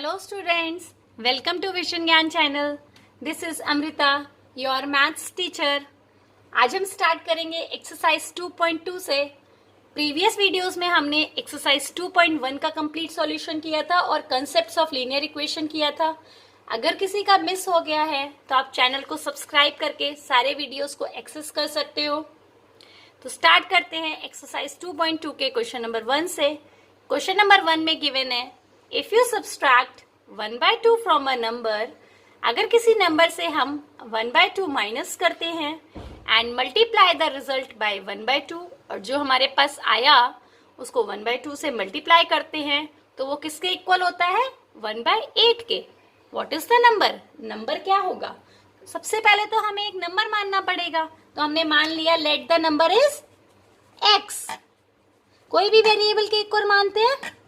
Hello students, welcome to Vishan Gyan channel. This is Amrita, your maths teacher. आज हम start करेंगे exercise 2.2 से. प्रीवियस वीडियोस में हमने एक्सरसाइज 2.1 का कंप्लीट सॉल्यूशन किया था और कंसेप्ट्स ऑफ लीनियर इक्वेशन किया था. अगर किसी का मिस हो गया है तो आप चैनल को सब्सक्राइब करके सारे वीडियोस को एक्सेस कर सकते हो. तो स्टार्ट करते हैं एक्सरसाइज 2.2 के क्वेश्चन नंबर 1 से. क्वेश्चन नंबर 1 में गिवन है, if you subtract 1/2 from a number, अगर किसी नंबर से हम 1/2 माइनस करते हैं and multiply the result by 1/2, और जो हमारे पास आया उसको 1/2 से मल्टीप्लाई करते हैं तो वो किसके इक्वल होता है? 1/8 के. What is the number? Number क्या होगा? सबसे पहले तो हमें एक नंबर मानना पड़ेगा. तो हमने मान लिया let the number is x. कोई भी वेरिएबल के इक्वल मानते हैं.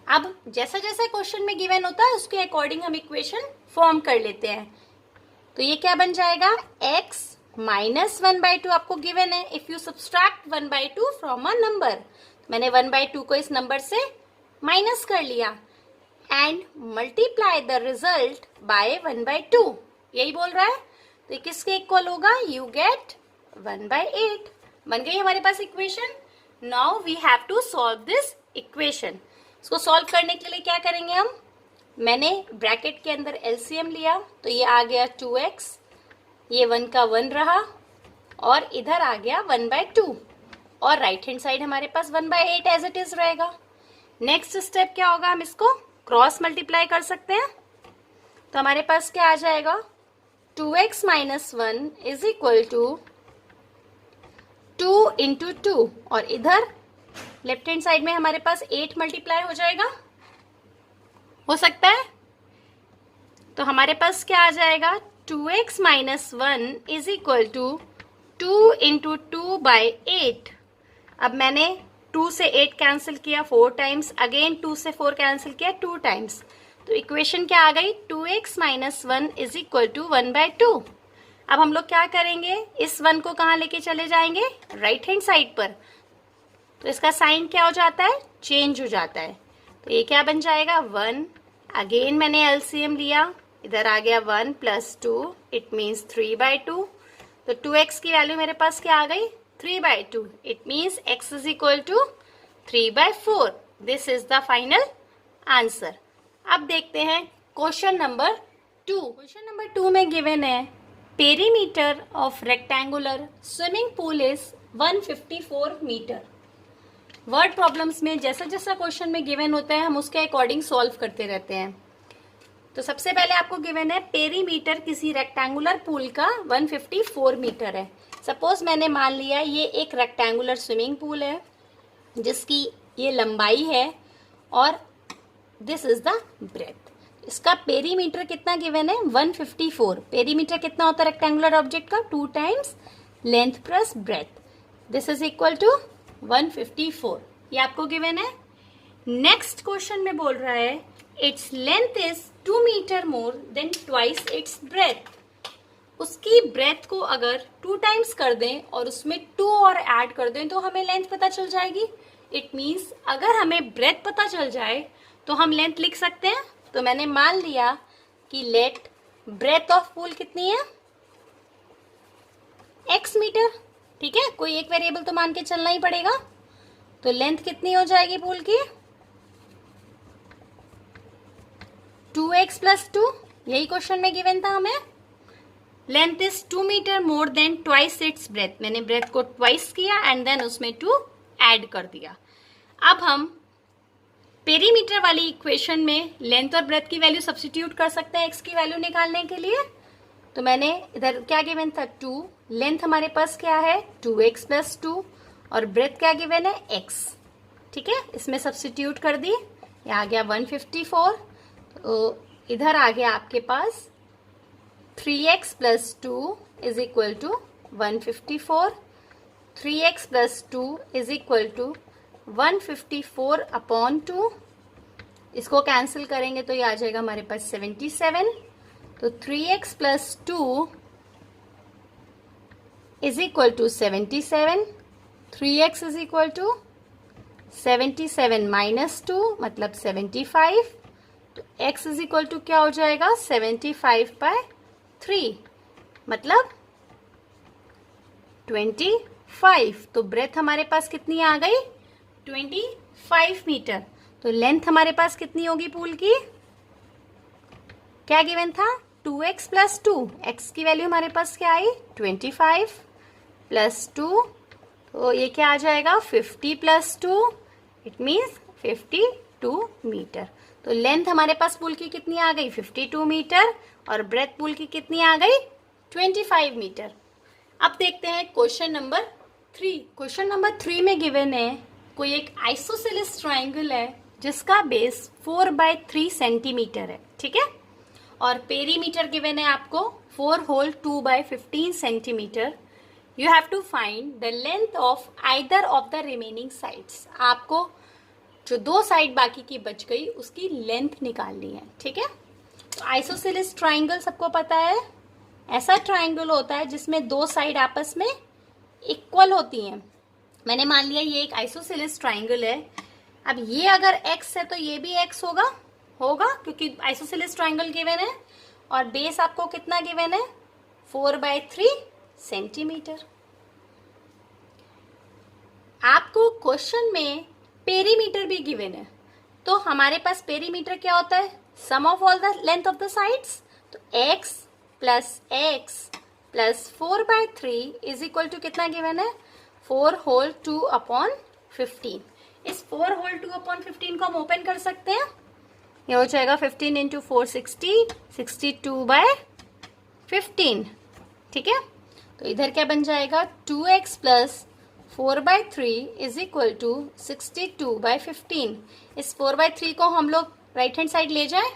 अब जैसा जैसा क्वेश्चन में गिवन होता है उसके अकॉर्डिंग हम इक्वेशन फॉर्म कर लेते हैं. तो ये क्या बन जाएगा? x माइनस 1/2 आपको गिवन है. If you subtract 1/2 from a number, मैंने 1/2 को इस नंबर से माइनस कर लिया and multiply the result by 1/2. यही बोल रहा है. तो किसके इक्वल होगा? You get 1/8. बन गई हमारे पास equation. Now we have to solve this equation. इसको सॉल्व करने के लिए क्या करेंगे हम? मैंने ब्रैकेट के अंदर एलसीएम लिया तो ये आ गया 2x, ये 1 का 1 रहा और इधर आ गया 1/2 और राइट हैंड साइड हमारे पास 1/8 एज इट इज रहेगा. नेक्स्ट स्टेप क्या होगा? हम इसको क्रॉस मल्टीप्लाई कर सकते हैं. तो हमारे पास क्या आ जाएगा? 2x minus 1 is equal to 2 into 2 और इधर लेफ्ट हैंड साइड में हमारे पास 8 मल्टीप्लाई हो जाएगा. हो सकता है. तो हमारे पास क्या आ जाएगा? 2x minus 1 is equal to 2 into 2/8. अब मैंने 2 से 8 कैंसिल किया 4 टाइम्स, अगेन 2 से 4 कैंसिल किया 2 टाइम्स. तो इक्वेशन क्या आ गई? 2x minus 1 is equal to 1/2. अब हम लोग क्या करेंगे? इस 1 को कहाँ लेके चले जाएंगे? राइट हैंड साइड पर. तो इसका साइन क्या हो जाता है? चेंज हो जाता है. तो ये क्या बन जाएगा? 1. अगेन मैंने एलसीएम लिया, इधर आ गया 1 प्लस 2, इट मीन्स 3/2. तो 2x की वैल्यू मेरे पास क्या आ गई? 3/2. It means x is equal to 3/4. This is the final answer. अब देखते हैं क्वेश्चन नंबर 2. क्वेश्चन नंबर 2 में गिवन है, perimeter of rectangular swimming pool is 154 metre. Word problems में जैसा जैसा क्वेश्चन में गिवन होता है हम उसके अकॉर्डिंग सॉल्व करते रहते हैं. तो सबसे पहले आपको गिवन है पेरीमीटर किसी रेक्टेंगुलर पूल का 154 मीटर है. सपोज मैंने मान लिया ये एक रेक्टेंगुलर स्विमिंग पूल है जिसकी ये लंबाई है और दिस इज द ब्रेथ. इसका पेरीमीटर कितना गिवन है? 154. पेरीमीटर कितना होता है रेक्टेंगुलर ऑब्जेक्ट का? 2 times length plus breadth. This is equal to 154. ये आपको गिवन है. नेक्स्ट क्वेश्चन में बोल रहा है, its length is 2 metre more than twice it's breadth. उसकी ब्रेथ को अगर 2 टाइम्स कर दें और उसमें 2 और ऐड कर दें तो हमें लेंथ पता चल जाएगी. इट मीन्स अगर हमें ब्रेथ पता चल जाए तो हम लेंथ लिख सकते हैं. तो मैंने मान लिया कि लेट ब्रेथ ऑफ पूल कितनी है? x metre. ठीक है, कोई एक वेरिएबल तो मान के चलना ही पड़ेगा. तो लेंथ कितनी हो जाएगी पूल की? 2x plus 2. यही क्वेश्चन में गिवन था हमें. Length is 2 metre more than twice it's breadth. मैंने ब्रेथ को ट्वाइस किया एंड देन उसमें 2 ऐड कर दिया. अब हम पेरीमीटर वाली इक्वेशन में लेंथ और ब्रेथ की वैल्यू सब्स्टिट्यूट कर सकते हैं x की वैल्यू निकालने के लिए. तो मैंने इधर क्या गिवन था? 2. लेंथ हमारे पास क्या है? 2x प्लस 2 और ब्रेथ क्या गिवन है? x. ठीक है, इसमें सब्स्टिट्यूट कर दी. ये आ गया 154. तो इधर आ गया आपके पास 3x plus 2 is equal to 154. 3x plus 2 is equal to 154 upon 2. इसको कैंसिल करेंगे तो ये आ जाएगा हमारे पास 77. तो 3x plus 2 is equal to 77. 3x is equal to 77 minus 2 मतलब 75. तो x इज इक्वल टू क्या हो जाएगा 75/3 मतलब 25। तो ब्रेथ हमारे पास कितनी आ गई 25 मीटर। तो लेंथ हमारे पास कितनी होगी पूल की, क्या गिवन था 2x + 2, x की वैल्यू हमारे पास क्या आई 25 + 2, तो ये क्या आ जाएगा 50 + 2, इट मीन्स 52 मीटर। तो लेंथ हमारे पास पूल की कितनी आ गई 52 मीटर और ब्रेथ पूल की कितनी आ गई 25 मीटर। अब देखते हैं क्वेश्चन नंबर 3। क्वेश्चन नंबर 3 में गिवन है कोई एक आइसोसेलेस ट्राइंगल है जिसका बेस 4/3 सेंटीमीटर है, ठीक है, और पेरीमीटर गिवन है आपको 4 whole 2/15 centimetre. You have to find the length of either of the remaining sides. आपको जो दो साइड बाकी की बच गई उसकी लेंथ निकालनी है, ठीक है। तो आइसोसेलेस ट्राइंगल सबको पता है, ऐसा ट्राइंगल होता है जिसमें दो साइड आपस में इक्वल होती हैं। मैंने मान लिया ये एक आइसोसेलेस ट्राइंगल है। अब ये अगर x है तो ये भी x होगा क्योंकि आइसोसेलेस ट्राइंगल गिवन है और बेस आपको कितना गिवन है 4/3 सेंटीमीटर। आपको क्वेश्चन में पेरीमीटर भी गिवन है, तो हमारे पास पेरीमीटर क्या होता है sum of all the length of the sides. तो x + 4/3 इज इक्वल टू कितना गिवन है 4 होल 2/15। इस 4 होल 2/15 को हम ओपन कर सकते हैं, ये हो जाएगा 15 × 4 60, 62/15, ठीक है। तो इधर क्या बन जाएगा 2x + 4/3 इज इक्वल टू 62/15। इस 4/3 को हम लोग राइट हैंड साइड ले जाएं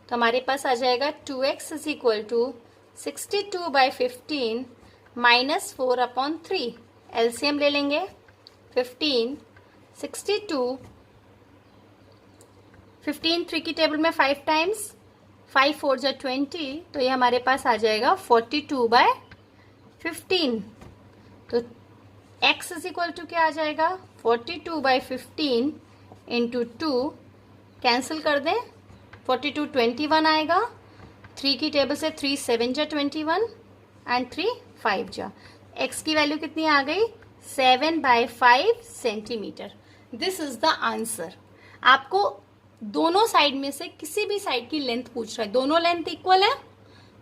तो हमारे पास आ जाएगा 2x is equal to 62/15 - 4/3। LCM ले लेंगे 15 62 15 3 की टेबल में 5 टाइम्स 5 4 = 20, तो ये हमारे पास आ जाएगा 42/15। तो x इज इक्वल टू क्या आ जाएगा 42/15 × 2, कैंसिल कर दें 42 21 आएगा, 3 की टेबल से 3 7 = 21 एंड 3 5 = x की वैल्यू कितनी आ गई 7/5 centimetre. This is the answer. आपको दोनों साइड में से किसी भी साइड की लेंथ पूछ रहा है, दोनों लेंथ इक्वल है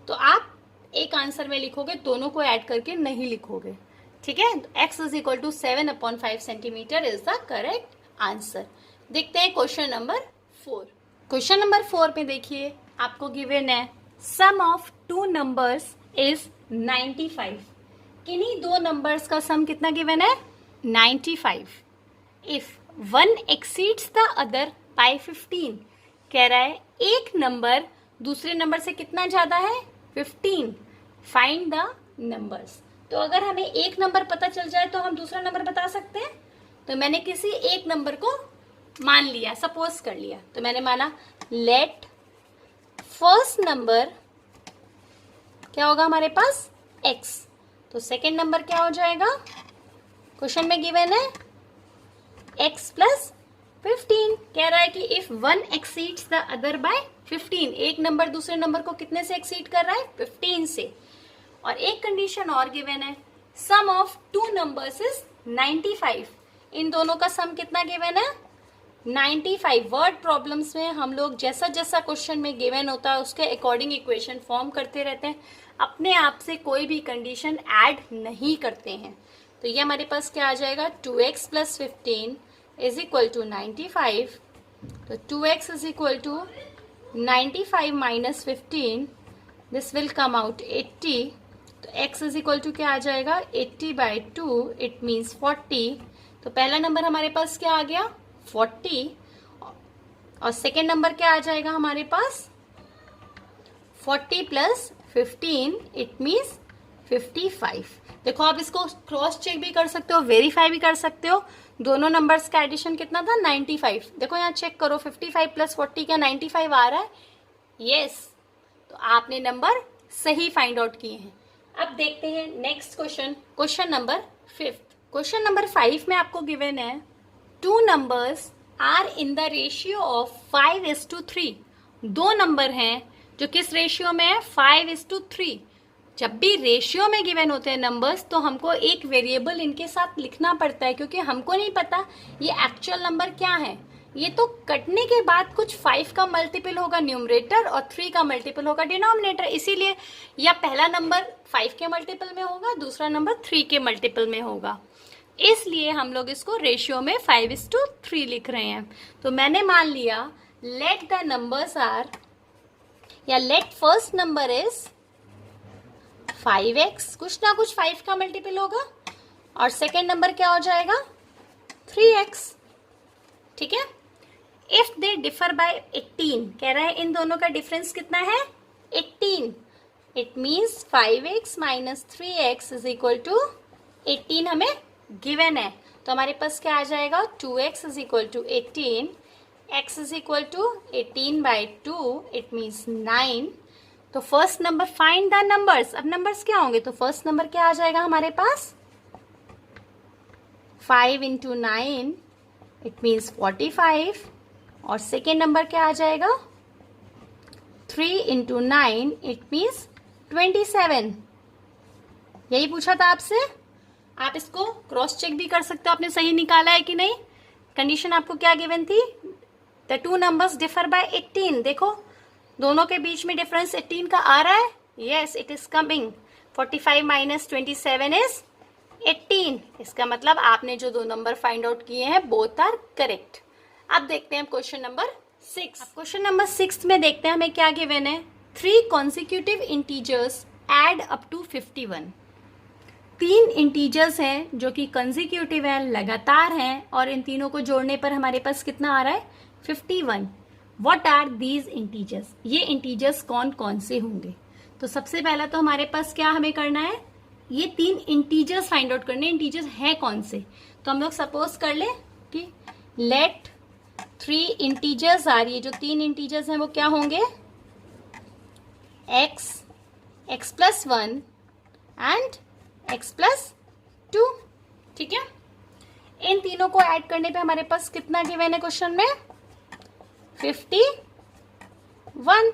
तो आप एक आंसर में लिखोगे, दोनों को ऐड करके नहीं लिखोगे, ठीक है। x is equal to 7/5 centimetre is the correct answer. देखते हैं क्वेश्चन नंबर 4। क्वेश्चन नंबर 4 में देखिए आपको गिवन है सम ऑफ 2 नंबर्स इज 95। किन्हीं दो नंबर्स का सम कितना गिवन है 95। If one exceeds the other by 15, कह रहा है एक नंबर दूसरे नंबर से कितना ज्यादा है 15, फाइंड द नंबर्स। तो अगर हमें एक नंबर पता चल जाए तो हम दूसरा नंबर बता सकते हैं। तो मैंने किसी एक नंबर को मान लिया, सपोज कर लिया, तो मैंने माना लेट फर्स्ट नंबर क्या होगा हमारे पास x, तो सेकेंड नंबर क्या हो जाएगा, क्वेश्चन में गिवन है x + 15। कह रहा है कि if one exceeds the other by 15, एक नंबर दूसरे नंबर को कितने से एक्सीड कर रहा है 15 से। और एक कंडीशन और गिवन है सम ऑफ 2 नंबर्स इज 95। इन दोनों का सम कितना गिवन है 95। वर्ड प्रॉब्लम्स में हम लोग जैसा जैसा क्वेश्चन में गिवन होता है उसके अकॉर्डिंग इक्वेशन फॉर्म करते रहते हैं, अपने आप से कोई भी कंडीशन ऐड नहीं करते हैं। तो ये हमारे पास क्या आ जाएगा 2x + 15 इज इक्वल टू 95। तो 2x is equal to 95 - 15, this will come out 80। तो x इज इक्वल टू क्या आ जाएगा 80/2, इट मीन्स 40। तो पहला नंबर हमारे पास क्या आ गया 40 और सेकेंड नंबर क्या आ जाएगा हमारे पास 40 + 15, इट मीन्स 55। देखो आप इसको क्रॉस चेक भी कर सकते हो, वेरीफाई भी कर सकते हो। दोनों नंबर्स का एडिशन कितना था 95। देखो यहाँ चेक करो 55 + 40 क्या 95 आ रहा है, यस। तो आपने नंबर सही फाइंड आउट किए हैं। अब देखते हैं next question, question number 5। Question number 5 में आपको गिवन है 2 numbers are in the ratio of 5:3 दो नंबर हैं जो किस रेशियो में है, 5:3। जब भी रेशियो में गिवन होते हैं नंबर्स तो हमको एक वेरिएबल इनके साथ लिखना पड़ता है, क्योंकि हमको नहीं पता ये एक्चुअल नंबर क्या है। ये तो कटने के बाद कुछ 5 का मल्टीपल होगा न्यूमरेटर और 3 का मल्टीपल होगा डिनोमिनेटर, इसीलिए या पहला नंबर 5 के मल्टीपल में होगा, दूसरा नंबर 3 के मल्टीपल में होगा, इसलिए हम लोग इसको रेशियो में 5:3 लिख रहे हैं। तो मैंने मान लिया लेट द नंबर्स आर, या let first number is 5x, कुछ ना कुछ 5 का मल्टीपल होगा, और सेकेंड नंबर क्या हो जाएगा 3x। ठीक है। इफ दे डिफर बाय 18, कह रहा है इन दोनों का डिफरेंस कितना है 18, it means 5x minus 3x is equal to 18 हमें गिवन है। तो हमारे पास क्या आ जाएगा 2x is equal to 18, x is equal to 18/2, it means 9। तो first number, find the numbers. अब नंबर्स क्या होंगे, तो फर्स्ट नंबर क्या आ जाएगा हमारे पास 5 into 9, इट मीन्स 45, और सेकेंड नंबर क्या आ जाएगा 3 into 9, इट मीन्स 27। यही पूछा था आपसे, आप इसको क्रॉस चेक भी कर सकते हो आपने सही निकाला है कि नहीं। कंडीशन आपको क्या गिवन थी, the two numbers differ by 18। देखो दोनों के बीच में डिफरेंस 18 का आ रहा है, yes it is coming. 45 minus 27 is 18। इसका मतलब आपने जो दो नंबर फाइंड आउट किए हैं बोथ आर करेक्ट। अब देखते हैं क्वेश्चन नंबर 6। क्वेश्चन नंबर 6 में देखते हैं हमें क्या गिवन है, 3 consecutive integers add up to 51। 3 integers हैं जो कि कंसिक्यूटिव हैं, लगातार हैं, और इन तीनों को जोड़ने पर हमारे पास कितना आ रहा है 51। व्हाट आर दीज इंटीजर्स, ये इंटीजर्स कौन कौन से होंगे। तो सबसे पहला तो हमारे पास क्या हमें करना है, ये 3 इंटीजर्स फाइंड आउट करने, इंटीजर्स हैं कौन से। तो हम लोग सपोज कर ले कि लेट 3 इंटीजर्स आ रही है, जो 3 इंटीजर्स हैं वो क्या होंगे x plus 1 and x plus 2। ठीक है। इन तीनों को ऐड करने पे हमारे पास कितना गिवन है क्वेश्चन में 51।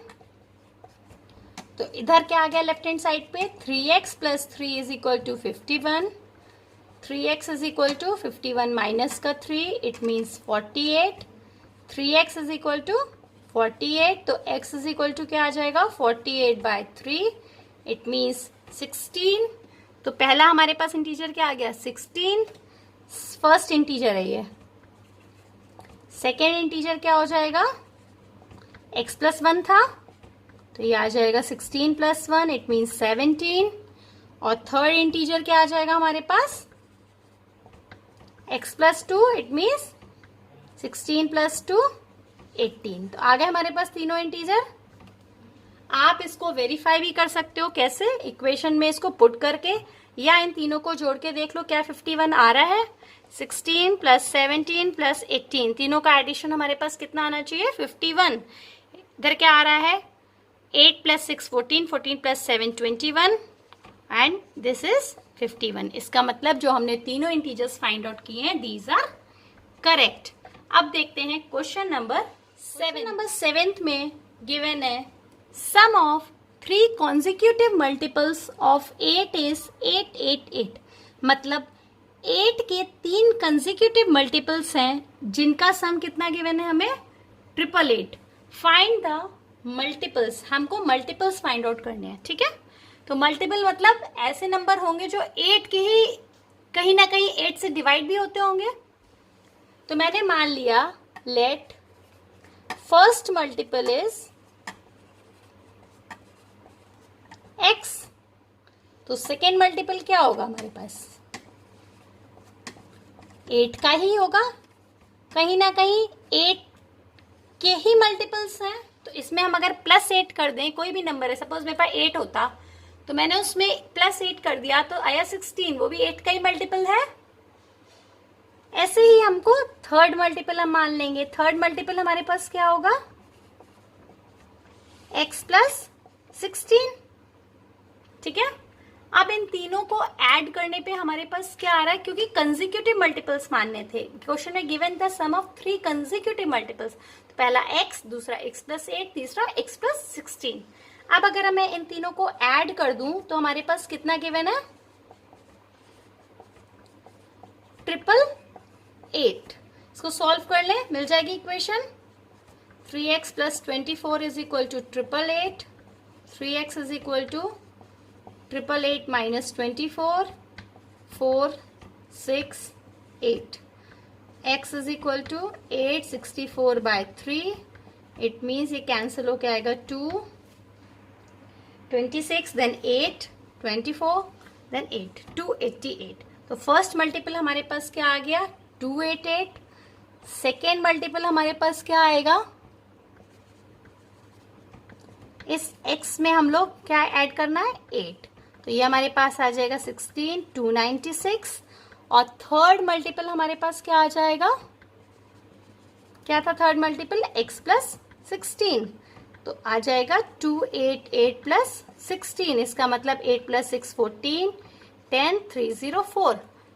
तो इधर क्या आ गया लेफ्ट हैंड साइड पे 3x plus 3 is equal to 51। 3x is equal to 51 minus का 3, it means 48। 3x is equal to 48, तो x इज इक्वल टू क्या आ जाएगा 48/3, इट मीन्स 16। तो पहला हमारे पास इंटीजर क्या आ गया 16, फर्स्ट इंटीजर है ये। सेकेंड इंटीजर क्या हो जाएगा x प्लस 1 था, तो ये आ जाएगा 16 प्लस 1, इट मीन्स 17। और थर्ड इंटीजर क्या आ जाएगा हमारे पास x plus 2, it means 16 plus 2 18। तो आ गए हमारे पास तीनों इंटीजर। आप इसको वेरीफाई भी कर सकते हो, कैसे, इक्वेशन में इसको पुट करके, या इन तीनों को जोड़ के देख लो क्या 51 आ रहा है। 16 प्लस 17 प्लस 18, तीनों का एडिशन हमारे पास कितना आना चाहिए 51। इधर क्या आ रहा है 8 plus 6 14, 14 plus 7 21, and this is 51। इसका मतलब जो हमने तीनों इंटीजर्स फाइंड आउट किए हैं दीज आर करेक्ट। अब देखते हैं क्वेश्चन नंबर 7। नंबर 7 में गिवन है sum of 3 consecutive multiples of 8 is 888। मतलब 8 के 3 consecutive multiples हैं जिनका सम कितना गिवन है हमें 888। फाइंड द मल्टीपल्स, हमको मल्टीपल्स फाइंड आउट करने हैं। ठीक है। तो मल्टीपल मतलब ऐसे नंबर होंगे जो 8 के ही कहीं ना कहीं 8 से डिवाइड भी होते होंगे। तो मैंने मान लिया let first multiple is x, तो सेकेंड मल्टीपल क्या होगा हमारे पास 8 का ही होगा, कहीं ना कहीं 8 के ही मल्टीपल्स हैं। तो इसमें हम अगर +8 कर दें, कोई भी नंबर है, सपोज मेरे पास 8 होता तो मैंने उसमें +8 कर दिया तो आया 16, वो भी 8 का ही मल्टीपल है। ऐसे ही हमको थर्ड मल्टीपल हम मान लेंगे। थर्ड मल्टीपल हमारे पास क्या होगा x प्लस 16। ठीक है। अब इन तीनों को ऐड करने पे हमारे पास क्या आ रहा है, क्योंकि कंसेक्यूटिव मल्टीपल्स मानने थे, क्वेश्चन में given the sum of 3 consecutive multiples. तो पहला x, दूसरा x प्लस 8, तीसरा x प्लस 16। अब अगर मैं इन तीनों को ऐड कर दूं तो हमारे पास कितना गिवन है? 888। इसको सॉल्व कर ले, मिल जाएगी equation 3x plus 24 is equal to 888, 3x is equal to 888 minus 24, 4 6 8, x is equal to 864 by 3, it means ये कैंसिल होके आएगा 2 26 देन 8 24 देन 8 288। तो फर्स्ट मल्टीपल हमारे पास क्या आ गया? 288। सेकेंड मल्टीपल हमारे पास क्या आएगा? इस x में हम लोग क्या ऐड करना है? 8। तो ये हमारे पास आ जाएगा 16 296। और थर्ड मल्टीपल हमारे पास क्या आ जाएगा? क्या था थर्ड मल्टीपल? x plus 16। तो आ जाएगा 288 प्लस 16। इसका मतलब 8 प्लस 6 14, 10 304।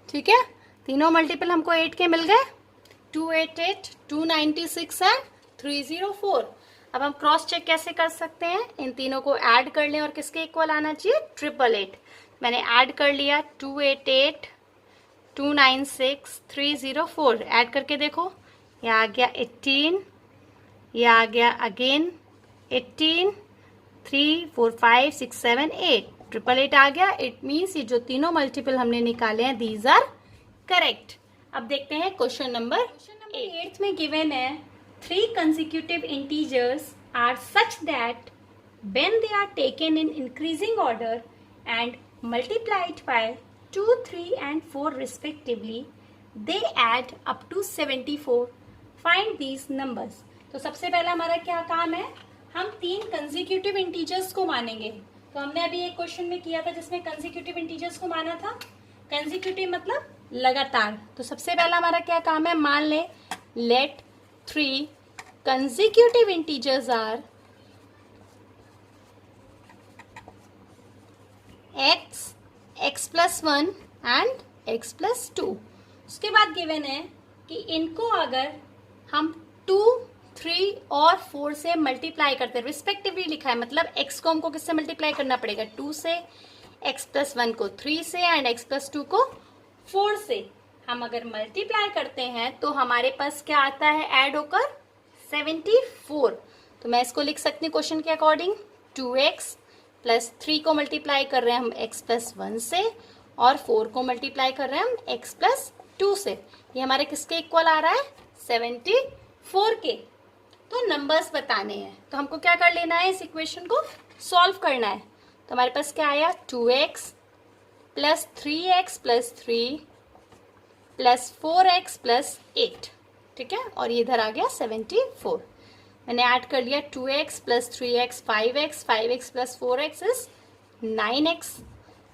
ठीक है, तीनों मल्टीपल हमको 8 के मिल गए, 288, 296 एंड 304। अब हम क्रॉस चेक कैसे कर सकते हैं? इन तीनों को ऐड कर लें और किसके इक्वल आना चाहिए? 888। मैंने ऐड कर लिया 288, 296, 304। ऐड करके देखो, ये आ गया 18, ये आ गया अगेन 18, 3 4 5 6 7 8, 888 आ गया। इट मीन्स ये जो तीनों मल्टीपल हमने निकाले हैं दीज आर करेक्ट। अब देखते हैं क्वेश्चन नंबर 8 में गिवन है 3 consecutive integers are such that when they are taken in increasing order and multiplied by 2, 3 and 4 respectively, they add up to 74. Find these numbers. तो सबसे पहला हमारा क्या काम है? हम 3 कंसेक्यूटिव इंटीजर्स को मानेंगे। तो हमने अभी एक क्वेश्चन में किया था जिसमें कंसेक्यूटिव इंटीजर्स को माना था। कंसेक्यूटिव मतलब लगातार। तो सबसे पहला हमारा क्या काम है? मान ले late 3 consecutive integers are x, x plus 1 and x plus 2। उसके बाद गिवन है कि इनको अगर हम 2, 3 और 4 से मल्टीप्लाई करते हैं, रिस्पेक्टिवली लिखा है, मतलब x को हमको किससे मल्टीप्लाई करना पड़ेगा? 2 से, x प्लस 1 को 3 से एंड x प्लस 2 को 4 से। हम अगर मल्टीप्लाई करते हैं तो हमारे पास क्या आता है ऐड होकर? 74। तो मैं इसको लिख सकती हूँ क्वेश्चन के अकॉर्डिंग, 2x प्लस 3 को मल्टीप्लाई कर रहे हैं हम x प्लस 1 से और 4 को मल्टीप्लाई कर रहे हैं हम x प्लस 2 से। ये हमारे किसके इक्वल आ रहा है? 74 के। तो नंबर्स बताने हैं तो हमको क्या कर लेना है? इस इक्वेशन को सॉल्व करना है। तो हमारे पास क्या आया? 2x plus 3x plus 3 plus 4x plus 8। ठीक है, और ये इधर आ गया 74। मैंने ऐड कर लिया 2x plus 3x 5x, 5x plus 4x is 9x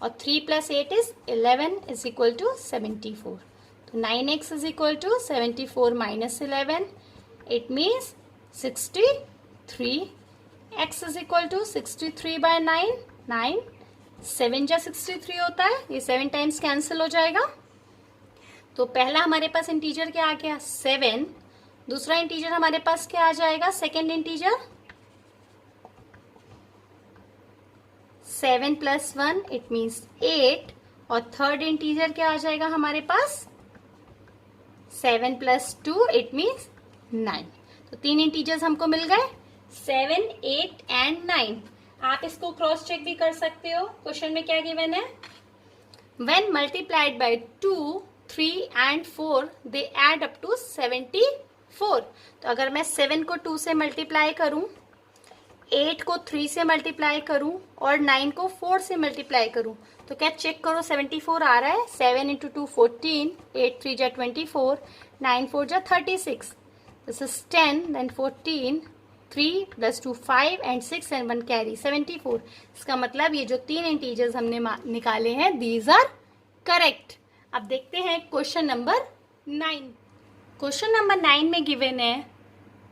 और 3 plus 8 is 11 is equal to 74। तो 9x is equal to 74 minus 11, it means 63। x is equal to 63 by 9, 9 7 जा 63 होता है, ये 7 टाइम्स कैंसिल हो जाएगा। तो पहला हमारे पास इंटीजर क्या आ गया? 7। दूसरा इंटीजर हमारे पास क्या आ जाएगा? Second integer 7 plus 1 it means 8। और थर्ड इंटीजर क्या आ जाएगा हमारे पास? 7 प्लस 2 इट मीन्स 9। तो 3 इंटीजर्स हमको मिल गए, 7, 8 एंड 9। आप इसको क्रॉस चेक भी कर सकते हो। क्वेश्चन में क्या गिवन है? When multiplied by 2, 3 and 4 they add up to 74। तो अगर मैं 7 को 2 से मल्टीप्लाई करूं, 8 को 3 से मल्टीप्लाई करूं और 9 को 4 से मल्टीप्लाई करूं तो क्या चेक करो 74 आ रहा है? 7 इंटू 2 14, 8 3 जा 24, 9 4 जा 36, this is 10 then 14, 3 plus 2 5 and 6 and 1 carry 74। इसका मतलब ये जो 3 इंटीजर्स हमने निकाले हैं दीज आर करेक्ट। अब देखते हैं क्वेश्चन नंबर 9। क्वेश्चन नंबर 9 में गिवन है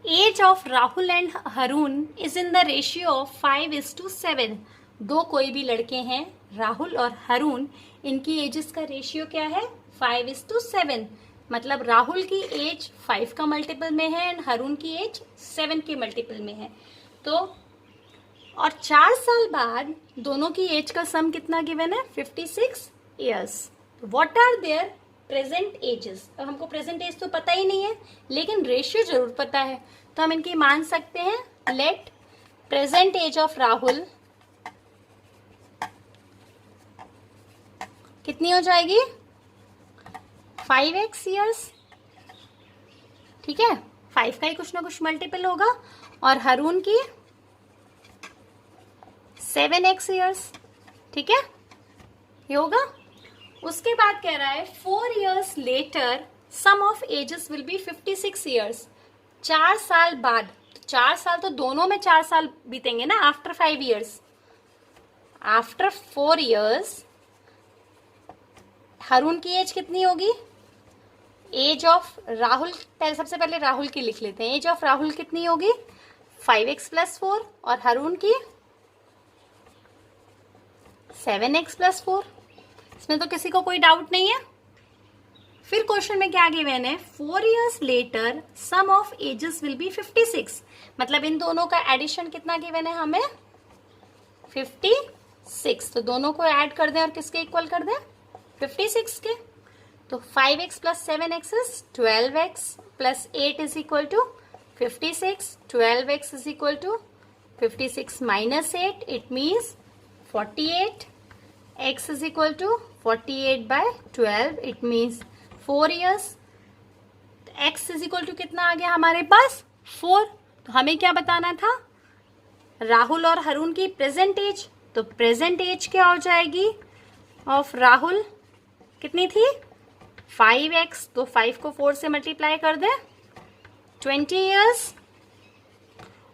age of Rahul and Harun is in the ratio of 5:7। दो कोई भी लड़के हैं, राहुल और हरून, इनकी एजेस का रेशियो क्या है? 5:7। मतलब राहुल की एज 5 का मल्टीपल में है एंड हरून की एज 7 के मल्टीपल में है। तो और 4 साल बाद दोनों की एज का सम कितना गिवन है? 56 years. What are their present ages? अब हमको प्रेजेंट एज तो पता ही नहीं है, लेकिन रेशियो जरूर पता है, तो हम इनकी मान सकते हैं। Let present age of Rahul कितनी हो जाएगी? 5x years. ठीक है, 5 का ही कुछ ना कुछ मल्टीपल होगा। और हरून की 7x ईयर्स। ठीक है, ये होगा। उसके बाद कह रहा है 4 years later sum of ages will be 56 years. 4 साल बाद, 4 साल तो दोनों में 4 साल बीतेंगे ना, after 5 years। After 4 years Haroon की एज कितनी होगी? एज ऑफ राहुल, सबसे पहले राहुल की लिख लेते हैं। एज ऑफ राहुल कितनी होगी? 5x + 4 और हरून की 7x + 4। इसमें तो किसी को कोई डाउट नहीं है। फिर क्वेश्चन में क्या गिवन है? 4 years later sum of ages will be 56। मतलब इन दोनों का एडिशन कितना गिवन है हमें? 56। तो दोनों को ऐड कर दें और किसके इक्वल कर दें? 56 के। तो 5x + 7x is 12x + 8 is equal to 56। 12x is equal to 56 - 8, it means 48। x is equal to 48/12, it means 4 years। x is equal to कितना आ गया हमारे पास? 4। तो हमें क्या बताना था? राहुल और हरून की प्रेजेंट एज। तो प्रेजेंट एज क्या हो जाएगी ऑफ राहुल? कितनी थी? 5x। तो 5 को 4 से मल्टीप्लाई कर दे, 20 years।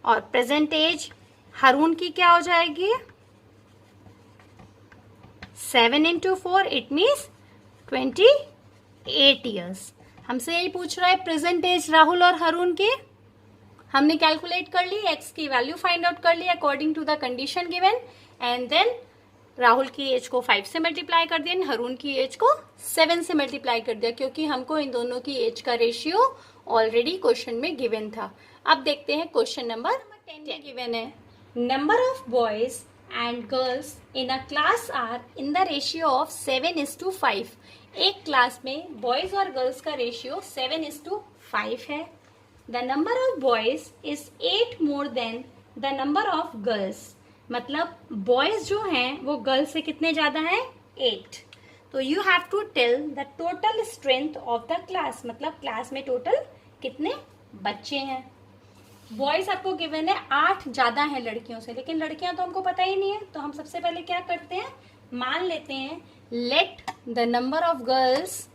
और प्रेजेंट एज हरून की क्या हो जाएगी? 7 × 4, इट मीन्स 28 years। हमसे यही पूछ रहा है प्रेजेंट एज राहुल और हरून की। हमने कैलकुलेट कर ली, x की वैल्यू फाइंड आउट कर ली according to the condition given, and then Rahul की एज को 5 से मल्टीप्लाई कर दिया, हरून की एज को 7 से मल्टीप्लाई कर दिया, क्योंकि हमको इन दोनों की एज का रेशियो ऑलरेडी क्वेश्चन में गिवन था। अब देखते हैं क्वेश्चन नंबर 10 गिवन है। Number of boys and girls in a class are in the ratio of 7:5। एक क्लास में बॉयज और गर्ल्स का रेशियो 7:5 है। The number of boys is 8 more than the number of girls. मतलब boys जो हैं वो गर्ल्स से कितने ज्यादा हैं? 8। तो you have to tell the total strength of the class. मतलब क्लास में टोटल कितने बच्चे हैं। बॉयज आपको गिवन है 8 ज्यादा है लड़कियों से, लेकिन लड़कियां तो हमको पता ही नहीं है। तो हम सबसे पहले क्या करते हैं? मान लेते हैं let the number of girls,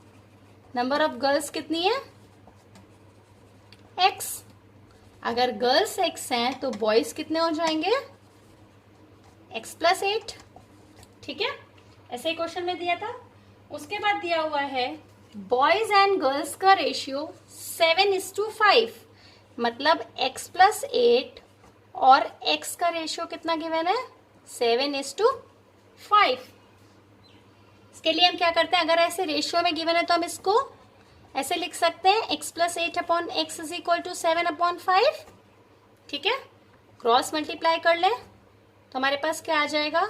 number of girls कितनी है? x। अगर गर्ल्स x हैं तो बॉयज कितने हो जाएंगे? x + 8। ठीक है, ऐसे ही क्वेश्चन में दिया था। उसके बाद दिया हुआ है बॉयज एंड गर्ल्स का रेशियो 7:5। मतलब x + 8 और x का रेशियो कितना गिवन है? 7:5। इसके लिए हम क्या करते हैं? अगर ऐसे रेशियो में गिवन है तो हम इसको ऐसे लिख सकते हैं, x + 8/x is equal to 7/5। ठीक है, क्रॉस मल्टीप्लाई कर ले तो हमारे पास क्या आ जाएगा?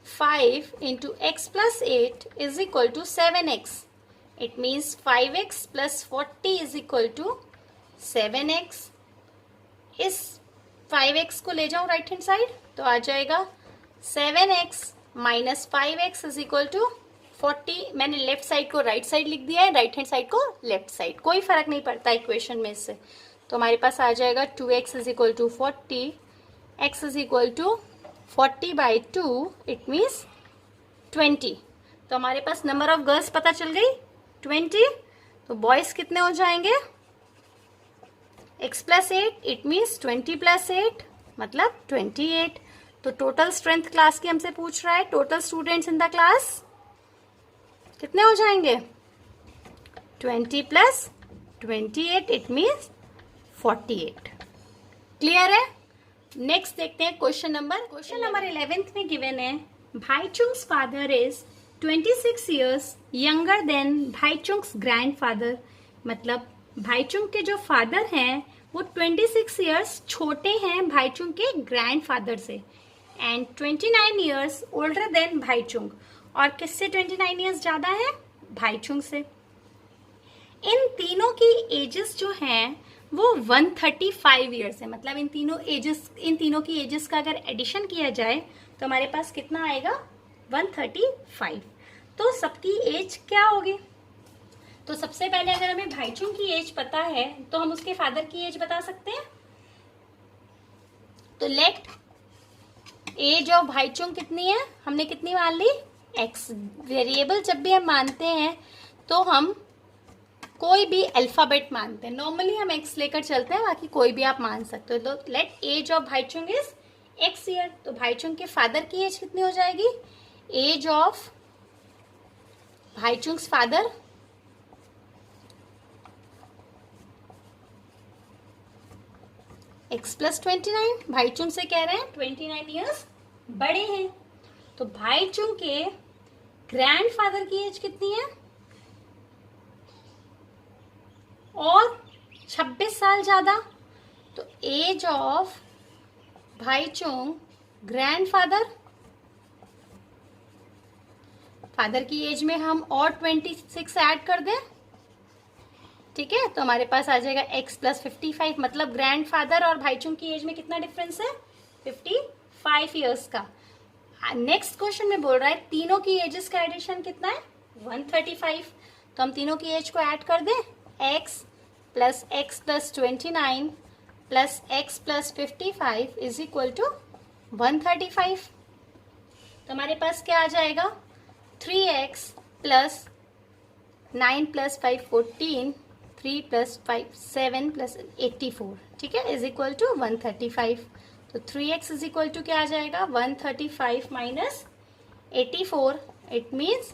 5 × x + 8 is equal to 7x। It means 5x + 40 is equal to 7x। इस 5x को ले जाऊं राइट हैंड साइड तो आ जाएगा 7x - 5x is equal to 40। मैंने लेफ्ट साइड को राइट साइड लिख दिया है, राइट हैंड साइड को लेफ्ट साइड, कोई फर्क नहीं पड़ता इक्वेशन में इससे। तो हमारे पास आ जाएगा 2x is equal to 40, x is equal to 40/2, it means 20। तो हमारे पास नंबर ऑफ गर्ल्स पता चल गई 20। तो बॉयज कितने हो जाएंगे? x + 8, इट मीन्स 20 + 8 मतलब 28। तो टोटल स्ट्रेंथ क्लास की हमसे पूछ रहा है, total students in the class कितने हो जाएंगे? 20 + 28, इट मीन्स 48। क्लियर है? नेक्स्ट देखते हैं क्वेश्चन नंबर 11th में गिवन है Bhaichung's father is 26 years younger than Bhaichung's grandfather, मतलब भाईचुंग के जो फादर हैं वो 26 ईयर्स छोटे हैं भाईचुंग के ग्रैंडफादर से, and 29 years older than Bhaichung, और किससे 29 ईयर्स ज्यादा है? भाईचुंग से। इन तीनों की एजेस जो हैं वो 135 ईयर्स है, मतलब इन तीनों की एजेस का अगर एडिशन किया जाए तो हमारे पास कितना आएगा? 135। तो सबकी एज क्या होगी? तो सबसे पहले अगर हमें भाईचुंग की एज पता है तो हम उसके फादर की एज बता सकते हैं। तो लेट एज ऑफ भाईचुंग कितनी है? हमने कितनी मान ली? x। वेरिएबल जब भी हम मानते हैं तो हम कोई भी अल्फाबेट मानते हैं, नॉर्मली हम x लेकर चलते हैं, बाकी कोई भी आप मान सकते हो। तो let age of Bhaichung is x year, तो भाईचुंग के फादर की एज कितनी हो जाएगी? Age of Bhaichung's father x plus 29, Bhaichung से कह रहे हैं 29 ईयर्स बड़े हैं। तो भाईचुंग के ग्रैंडफादर की एज कितनी है? और 26 साल ज्यादा, तो age of Bhaichung grandfather, father की एज में हम और 26 ऐड कर दें, ठीक है, तो हमारे पास आ जाएगा x प्लस 55, मतलब ग्रैंडफादर और भाईचुंग की एज में कितना डिफरेंस है? 55 ईयर्स का। नेक्स्ट क्वेश्चन में बोल रहा है तीनों की एजेस का एडिशन कितना है? 135। तो हम तीनों की एज को ऐड कर दें, x plus 29 plus x plus 55 is equal to 135। तो हमारे पास क्या आ जाएगा? 3x plus 9 plus 5 14, 3 plus 5 7 plus 84, ठीक है, इज इक्वल टू 135। तो 3x इज इक्वल टू क्या आ जाएगा? 135 माइनस 84, इट मीन्स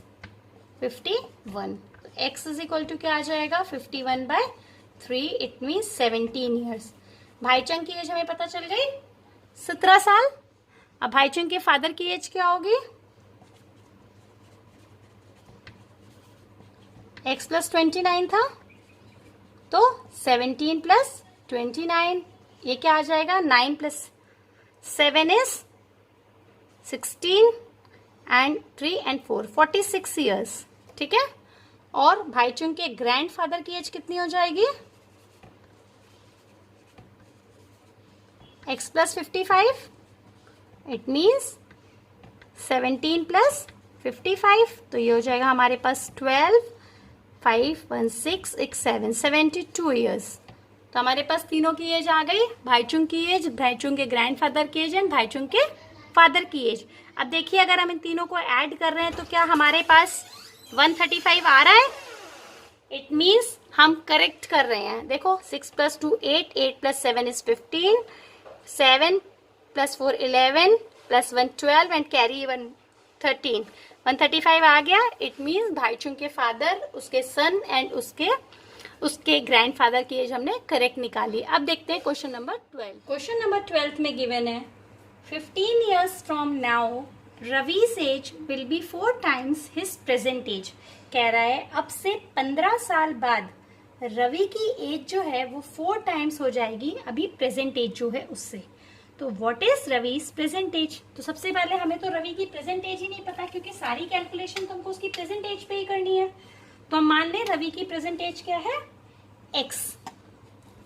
51। तो x इज इक्वल टू क्या आ जाएगा? 51/3, इट मीन्स 17 ईयर्स। भाईचुंग की एज हमें पता चल गई 17 साल। अब भाईचुंग के फादर की एज क्या होगी? x प्लस 29 था, तो 17 प्लस 29, ये क्या आ जाएगा? 9 plus 7 is 16 and 3 and 4 46 years, ठीक है। और भाईचुंग के ग्रैंडफादर की एज कितनी हो जाएगी? x plus 55, it means 17 plus 55, तो ये हो जाएगा हमारे पास 12 5 1 6 1 7 72 ईयर्स। तो हमारे पास तीनों की एज आ गई, भाईचुंग की एज, भाईचुंग के ग्रैंडफादर की एज एंड भाईचुंग के फादर की एज। अब देखिए अगर हम इन तीनों को ऐड कर रहे हैं तो क्या हमारे पास 135 आ रहा है? इट मीन्स हम करेक्ट कर रहे हैं। देखो 6 plus 2 8, 8 plus 7 is 15, 7 plus 4 11 plus 1 12 and carry 1 13, 135 आ गया। इट मीन्स भाईचुंग के फादर, उसके सन एंड उसके ग्रैंडफादर की एज हमने करेक्ट निकाली। अब देखते हैं क्वेश्चन नंबर 12। क्वेश्चन नंबर 12 में गिवन है 15 years from now Ravi's age will be 4 times his present age. कह रहा है अब से 15 साल बाद रवि की एज जो है वो 4 times हो जाएगी अभी प्रेजेंट एज जो है उससे। तो व्हाट इज रवी's प्रेजेंट एज? तो सबसे पहले हमें तो रवि की प्रेजेंट एज ही नहीं पता, क्योंकि सारी कैलकुलेशन तो हमको उसकी प्रेजेंट एज पे ही करनी है। तो हम मान लें रवि की प्रेजेंट एज क्या है? x।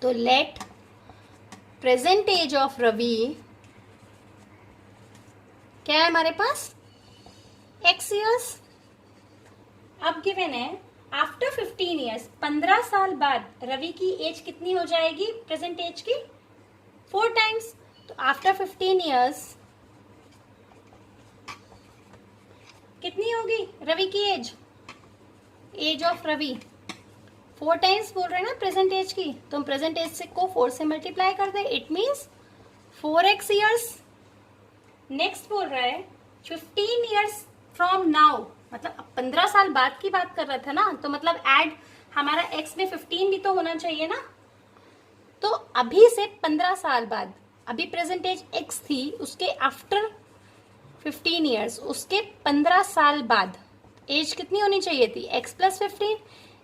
तो let present age of Ravi क्या है हमारे पास? x years. अब गिवन है आफ्टर 15 ईयर्स, 15 साल बाद रवि की एज कितनी हो जाएगी प्रेजेंट एज की? 4 times। तो आफ्टर 15 ईयर्स कितनी होगी रवि की age? Age of Ravi 4 times बोल रहे हैं ना प्रेजेंट एज की, तो हम प्रेजेंट एज को 4 से मल्टीप्लाई कर दें, it means 4x years. Next बोल रहा है 15 ईयर्स फ्रॉम नाउ, मतलब अब 15 साल बाद की बात कर रहा था ना, तो मतलब ऐड हमारा x में 15 भी तो होना चाहिए ना। तो अभी से 15 साल बाद, अभी प्रेजेंट एज x थी, उसके आफ्टर 15 ईयर्स, उसके 15 साल बाद एज कितनी होनी चाहिए थी, x प्लस 15।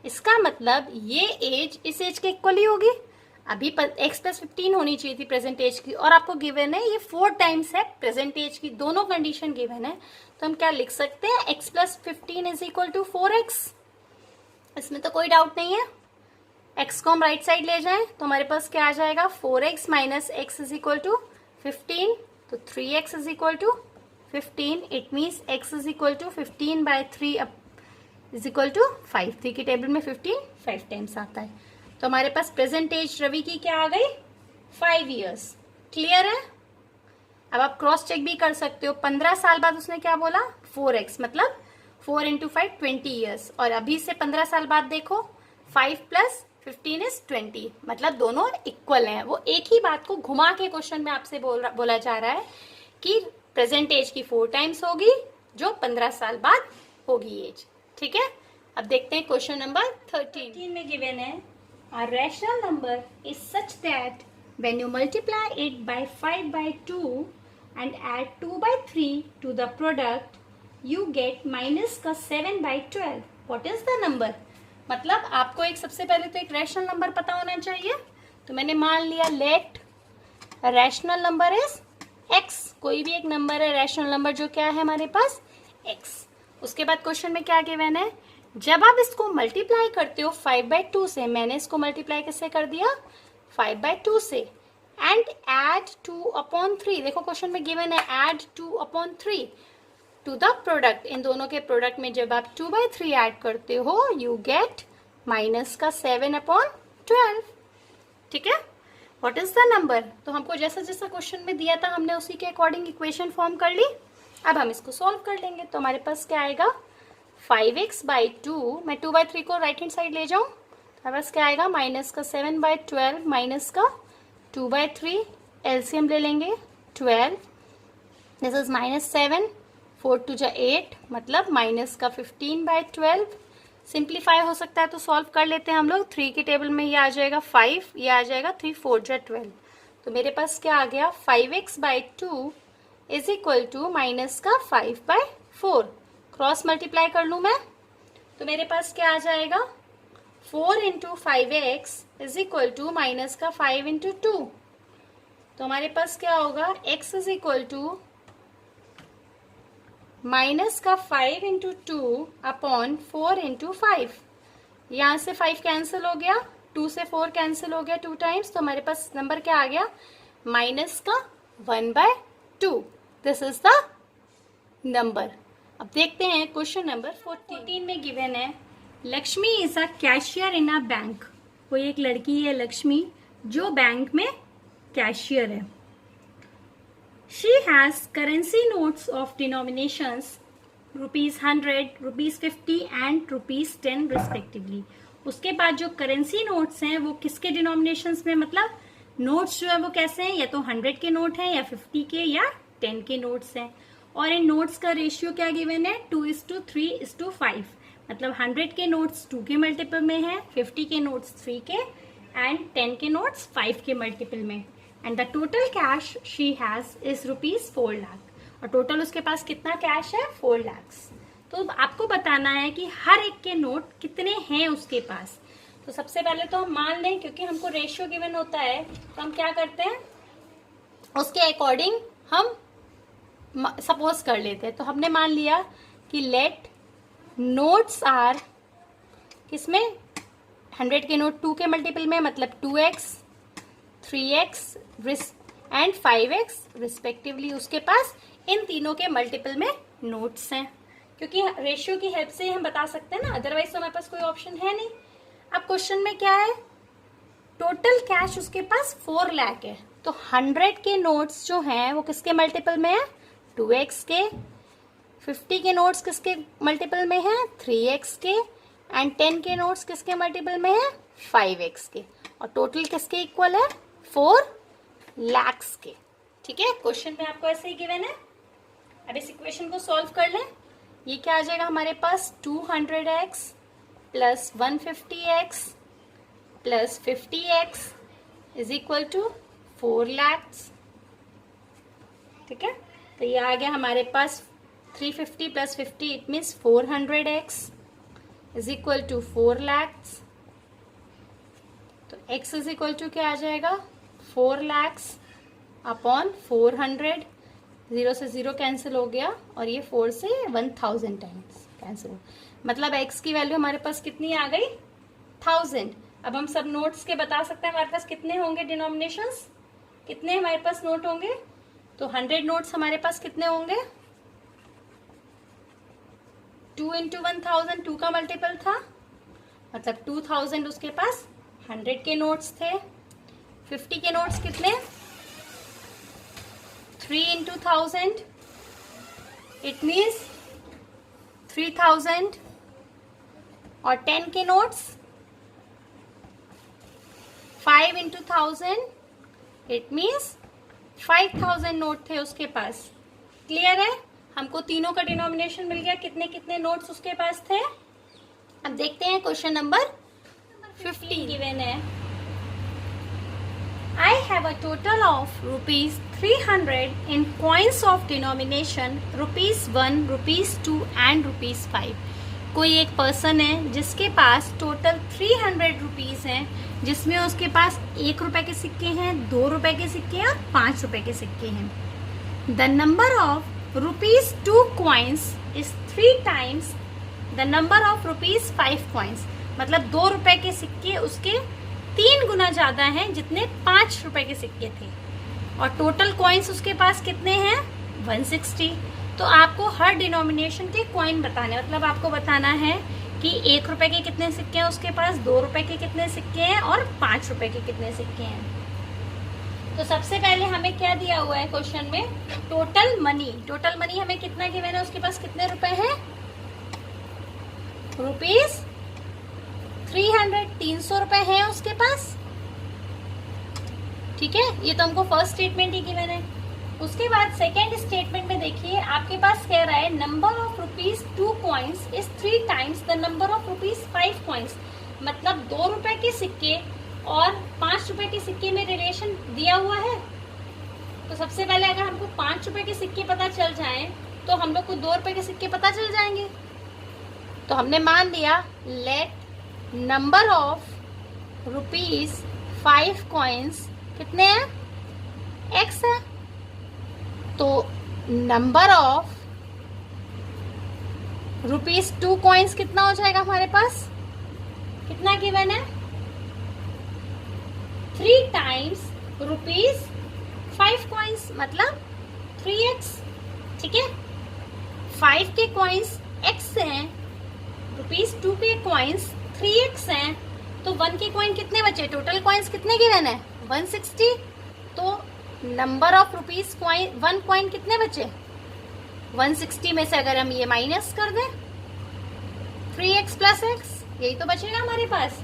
इसका मतलब ये एज इस एज के इक्वल ही होगी। अभी x प्लस 15 होनी चाहिए थी प्रेजेंट एज की, और आपको गिवन है ये 4 टाइम्स है प्रेजेंट एज की, दोनों कंडीशन गिवन है। तो हम क्या लिख सकते हैं, x plus 15 is equal to 4x। इसमें तो कोई डाउट नहीं है। x को हम राइट साइड ले जाएं तो हमारे पास क्या आ जाएगा, 4x minus x is equal to 15। तो 3x is equal to 15। It means x is equal to 15 by 3 is equal to 5। 3 की टेबल में 15 5 टाइम्स आता है। तो हमारे पास प्रेजेंट एज रवि की क्या आ गई, 5 इयर्स। क्लियर है। अब आप क्रॉस चेक भी कर सकते हो। 15 साल बाद उसने क्या बोला, 4x, मतलब 4 इंटू 5 20 ईयर्स। और अभी से 15 साल बाद देखो 5 प्लस 15 इज 20, मतलब दोनों इक्वल हैं। वो एक ही बात को घुमा के क्वेश्चन में आपसे बोला जा रहा है कि प्रेजेंट एज की 4 टाइम्स होगी जो 15 साल बाद होगी एज। ठीक है। अब देखते हैं क्वेश्चन नंबर 13 में गिवन है, a rational number is such that when you multiply it by 5 by 2 and add 2 by 3 to the product, you get minus का 7 by 12. What is the number? मतलब आपको एक सबसे पहले तो एक रैशनल नंबर पता होना चाहिए। तो मैंने मान लिया let rational number is x। कोई भी एक नंबर है रैशनल नंबर जो क्या है हमारे पास, x। उसके बाद क्वेश्चन में क्या गिवन है, जब आप इसको मल्टीप्लाई करते हो 5 बाई 2 से, मैंने इसको मल्टीप्लाई किससे कर दिया, 5 बाई 2 से, एंड एड 2 अपॉन 3। देखो क्वेश्चन में गिवन है add 2 upon 3 to the product. इन दोनों के प्रोडक्ट में जब आप 2 बाई 3 ऐड करते हो यू गेट माइनस का 7 अपॉन 12। ठीक है। What is the number. तो हमको जैसा जैसा क्वेश्चन में दिया था हमने उसी के अकॉर्डिंग इक्वेशन फॉर्म कर ली। अब हम इसको सॉल्व कर लेंगे। तो हमारे पास क्या आएगा, 5x बाई 2, मैं 2 बाई 3 को राइट हैंड साइड ले जाऊं तो बस क्या आएगा, माइनस का 7 बाई 12 माइनस का 2 बाई 3, एलसीएम ले लेंगे 12, दिस इज माइनस 7, 4 टू जा 8, मतलब माइनस का 15 बाई 12। सिंप्लीफाई हो सकता है तो सॉल्व कर लेते हैं हम लोग। 3 की टेबल में ये आ जाएगा 5, ये आ जाएगा 3 4 जा 12। तो मेरे पास क्या आ गया, 5x by 2 is equal to minus का 5 बाई 4। क्रॉस मल्टीप्लाई कर लूँ मैं तो मेरे पास क्या आ जाएगा, 4 into 5x is equal to minus का 5 इंटू 2। तो हमारे पास क्या होगा, x is equal to minus का 5 इंटू 2 अपॉन 4 इंटू 5। यहाँ से 5 कैंसिल हो गया, 2 से 4 कैंसिल हो गया 2 टाइम्स। तो हमारे पास नंबर क्या आ गया, माइनस का 1 by 2। This is the number. अब देखते हैं क्वेश्चन नंबर 14 में गिवन है, Lakshmi is a cashier in a bank. कोई एक लड़की है लक्ष्मी जो बैंक में कैशियर है। She has currency notes of denominations ₹100, ₹50 and ₹10 respectively. उसके बाद जो करेंसी नोट्स हैं वो किसके डिनोमिनेशंस में, मतलब नोट्स जो है वो कैसे हैं, या तो 100 के नोट हैं या 50 के या 10 के नोट्स हैं। और इन नोट्स का रेशियो क्या गिवन है, 2:3:5। मतलब 100 के नोट्स 2 के मल्टीपल में है, 50 के नोट्स 3 के एंड 10 के नोट्स 5 के मल्टीपल में। And the total cash she has is ₹4 lakh. और टोटल उसके पास कितना कैश है, 4 लाख। तो आपको बताना है कि हर एक के नोट कितने हैं उसके पास। तो सबसे पहले तो हम मान लें, क्योंकि हमको रेशियो गिवन होता है तो हम क्या करते हैं उसके अकॉर्डिंग हम सपोज कर लेते हैं। तो हमने मान लिया कि लेट नोट्स आर किसमें, 100 के नोट 2 के मल्टीपल में, मतलब 2x 3x and 5x respectively उसके पास इन तीनों के मल्टीपल में नोट्स हैं। क्योंकि रेशियो की हेल्प से हम बता सकते हैं ना, अदरवाइज तो हमारे पास कोई ऑप्शन है नहीं। अब क्वेश्चन में क्या है, टोटल कैश उसके पास 4 लाख है। तो 100 के नोट्स जो हैं वो किसके मल्टीपल में है, 2x के। 50 के नोट्स किसके मल्टीपल में है, 3x के। एंड 10 के नोट्स किसके मल्टीपल में है, 5x के। और टोटल किसके इक्वल है, 4 लाख के। ठीक है, क्वेश्चन में आपको ऐसे ही गिवन है। अब इस इक्वेशन को सॉल्व कर लें। ये क्या आ जाएगा हमारे पास, 200x plus 150x plus 50x is equal to 4 lakh. ठीक है, तो ये आ गया हमारे पास 350 plus 50 it means 400x is equal to 4 lakhs। तो x इज इक्वल टू क्या आ जाएगा 4 lakhs अपॉन 400। 0 से 0 कैंसिल हो गया और ये 4 से 1000 टाइम्स कैंसिल हो, मतलब x की वैल्यू हमारे पास कितनी आ गई 1000। अब हम सब नोट्स के बता सकते हैं हमारे पास कितने होंगे डिनोमिनेशंस, कितने हमारे पास नोट होंगे। तो 100 नोट्स हमारे पास कितने होंगे 2 इंटू 1000, 2 का मल्टीपल था, मतलब 2000 उसके पास 100 के नोट्स थे। 50 के नोट्स कितने 3 इंटू 1000 इट मीन्स 3000। और 10 के notes 5 into 1000 it means 5000 note थे उसके पास। क्लियर है, हमको तीनों का डिनोमिनेशन मिल गया, कितने कितने नोट्स उसके पास थे। अब देखते हैं क्वेश्चन नंबर 50 गिवन है। I have a total of rupees 300 in coins of denomination rupees 1, rupees 2 and rupees 5। कोई एक पर्सन है जिसके पास टोटल 300 रुपीज हैं, जिसमें उसके पास 1 रुपए के सिक्के हैं, 2 रुपए के सिक्के हैं और 5 रुपए के सिक्के हैं। The number of rupees 2 coins is 3 times the number of rupees 5 coins। मतलब 2 रुपए के सिक्के उसके 3 गुना ज्यादा हैं जितने 5 रुपए के सिक्के थे। और टोटल कॉइन्स उसके पास कितने हैं 160। तो आपको हर डिनोमिनेशन के कॉइन बताने, मतलब आपको बताना है कि 1 रुपए के कितने सिक्के हैं उसके पास, 2 रुपए के कितने सिक्के हैं और 5 रुपए के कितने सिक्के हैं। तो सबसे पहले हमें क्या दिया हुआ है क्वेश्चन में टोटल मनी। टोटल मनी हमें कितना गिवन है, उसके पास कितने रुपए हैं रुपीज 300, 300 रुपए हैं उसके पास। ठीक है, ये तो हमको फर्स्ट स्टेटमेंट ही गिवन है। उसके बाद सेकेंड स्टेटमेंट में देखिए आपके पास कह रहा है number of rupees 2 coins is 3 times the number of rupees 5 coins। मतलब 2 रुपए के सिक्के और 5 रुपए के सिक्के में रिलेशन दिया हुआ है। तो सबसे पहले अगर हमको 5 रुपए के सिक्के पता चल जाएं तो हम लोग को 2 रुपए के सिक्के पता चल जाएंगे। तो हमने मान लिया let number of rupees 5 coins कितने हैं x है। तो नंबर ऑफ रुपीज 2 coins कितना हो जाएगा हमारे पास, कितना गिवन है 3 times रुपीज 5 coins मतलब 3x। ठीक है, 5 के कॉइन्स x हैं, रुपीज 2 के कॉइन्स 3x हैं, तो 1 के कॉइन कितने बचे, टोटल कॉइन्स कितने गिवन है 160। तो नंबर ऑफ रुपीज 1 कॉइन कितने बचे 160 में से अगर हम ये माइनस कर दें 3x प्लस x, यही तो बचेगा हमारे पास।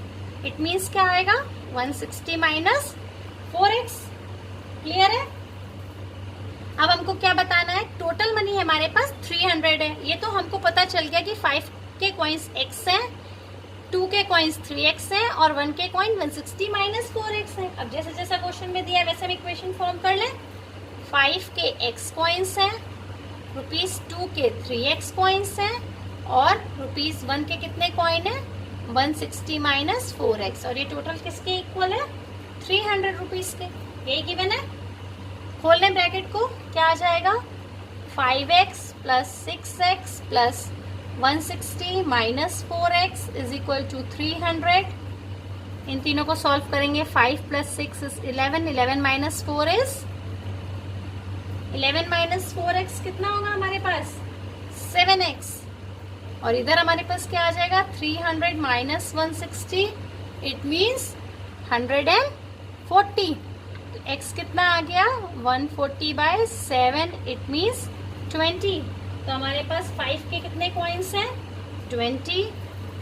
इट मीन्स क्या आएगा 160 माइनस 4x। क्लियर है। अब हमको क्या बताना है, टोटल मनी हमारे पास 300 है। ये तो हमको पता चल गया कि 5 के कॉइन्स x हैं, 2 के कॉइन्स 3x हैं और 1 के कॉइन 160 माइनस 4x है। अब जैसे जैसा क्वेश्चन में दिया वैसे हम इक्वेशन फॉर्म कर लें। 5 के x कॉइन्स हैं, रुपीज 2 के 3x कॉइन्स हैं और रुपीज 1 के कितने कॉइन है 160 माइनस 4x। और ये टोटल किसके इक्वल है 300 रुपीज के। यही गिवन है। खोल लें ब्रैकेट को, क्या आ जाएगा 5x plus 6x plus 160 minus 4x is equal to 300। इन तीनों को सॉल्व करेंगे। 5 प्लस 6 is 11, 11 minus 4 is 11 minus 4x कितना होगा हमारे पास 7x। और इधर हमारे पास क्या आ जाएगा 300 माइनस 160 इट मीन्स 140। तो x कितना आ गया 140 बाय 7 इट मीन्स 20। तो हमारे पास 5 के कितने कॉइन्स हैं 20।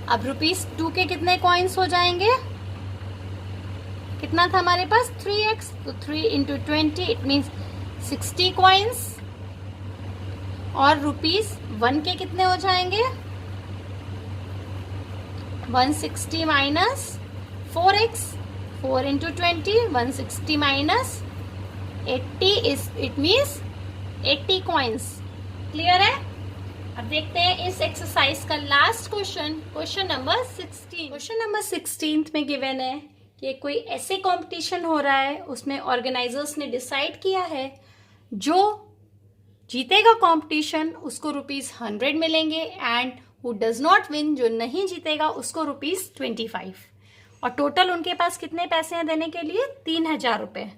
अब रुपीज 2 के कितने कॉइन्स हो जाएंगे, कितना था हमारे पास 3x, तो 3 इंटू 20 इट मीन्स 60 कॉइन्स। और रुपीज 1 के कितने हो जाएंगे 160 minus 4x, 4 into 20 160 minus 80 is it means 80 coins. Clear है। अब देखते हैं इस एक्सरसाइज का last question, question number 16। Question number 16 में गिवन है कि कोई ऐसे कंपटीशन हो रहा है, उसमें ऑर्गेनाइजर्स ने डिसाइड किया है जो जीतेगा कंपटीशन उसको ₹100 मिलेंगे and who does not win, जो नहीं जीतेगा उसको ₹25। और टोटल उनके पास कितने पैसे हैं देने के लिए? 3000 रुपये।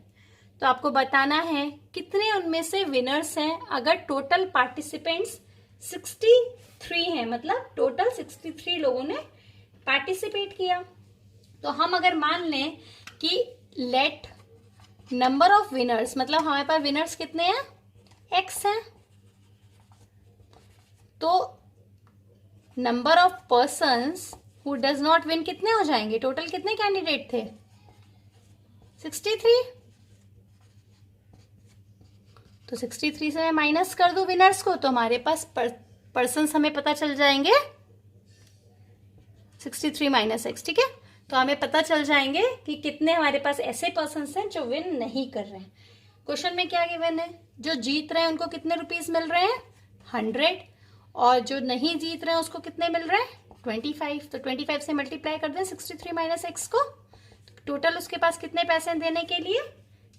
तो आपको बताना है कितने उनमें से विनर्स हैं। अगर टोटल पार्टिसिपेंट्स 63 हैं, मतलब टोटल 63 लोगों ने पार्टिसिपेट किया, तो हम अगर मान लें कि लेट नंबर ऑफ विनर्स, मतलब हमारे पास विनर्स कितने हैं? x हैं, तो number of persons who does not win कितने हो जाएंगे? टोटल कितने कैंडिडेट थे? 63। तो 63 से मैं माइनस कर दूं विनर्स को, तो हमारे पास पर्सन्स हमें पता चल जाएंगे 63 माइनस x, ठीक है। तो हमें पता चल जाएंगे कि कितने हमारे पास ऐसे पर्सन्स हैं जो विन नहीं कर रहे हैं। क्वेश्चन में क्या गिवन है? जो जीत रहे हैं उनको कितने रुपीस मिल रहे हैं? 100। और जो नहीं जीत रहे हैं उसको कितने मिल रहे हैं? 25। तो 25 से मल्टीप्लाई कर दें 63 माइनस x को, टोटल उसके पास कितने पैसे देने के लिए?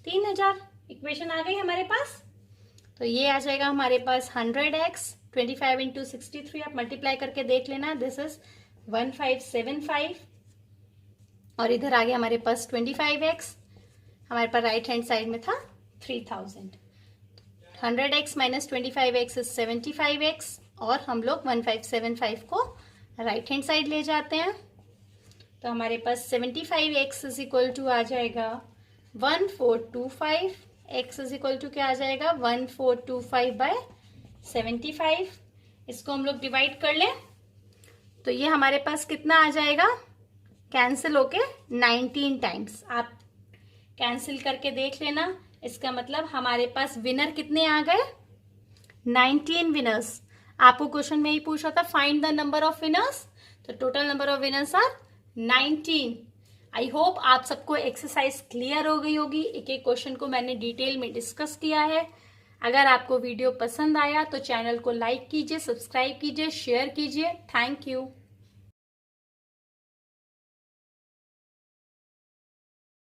3000। इक्वेशन आ गई हमारे पास। तो ये आ जाएगा हमारे पास 100x, 25 इंटू 63, आप मल्टीप्लाई करके देख लेना, दिस इज 1575। और इधर आ गया हमारे पास 25x, हमारे पास राइट हैंड साइड में था 3000। 100x minus 25x is 75x, और हम लोग 1575 को राइट हैंड साइड ले जाते हैं, तो हमारे पास 75x इज इक्वल टू आ जाएगा 1425। x इज इक्वल टू क्या आ जाएगा? 1425 बाय 75। इसको हम लोग डिवाइड कर लें तो ये हमारे पास कितना आ जाएगा? कैंसिल होके 19 टाइम्स। आप कैंसिल करके देख लेना, इसका मतलब हमारे पास विनर कितने आ गए? 19 विनर्स। आपको क्वेश्चन में ही पूछा था find the number of winners, तो total number of winners are 19। I hope आप सबको एक्सरसाइज क्लियर हो गई होगी। एक एक क्वेश्चन को मैंने डिटेल में डिस्कस किया है। अगर आपको वीडियो पसंद आया तो चैनल को लाइक कीजिए, सब्सक्राइब कीजिए, शेयर कीजिए। Thank you.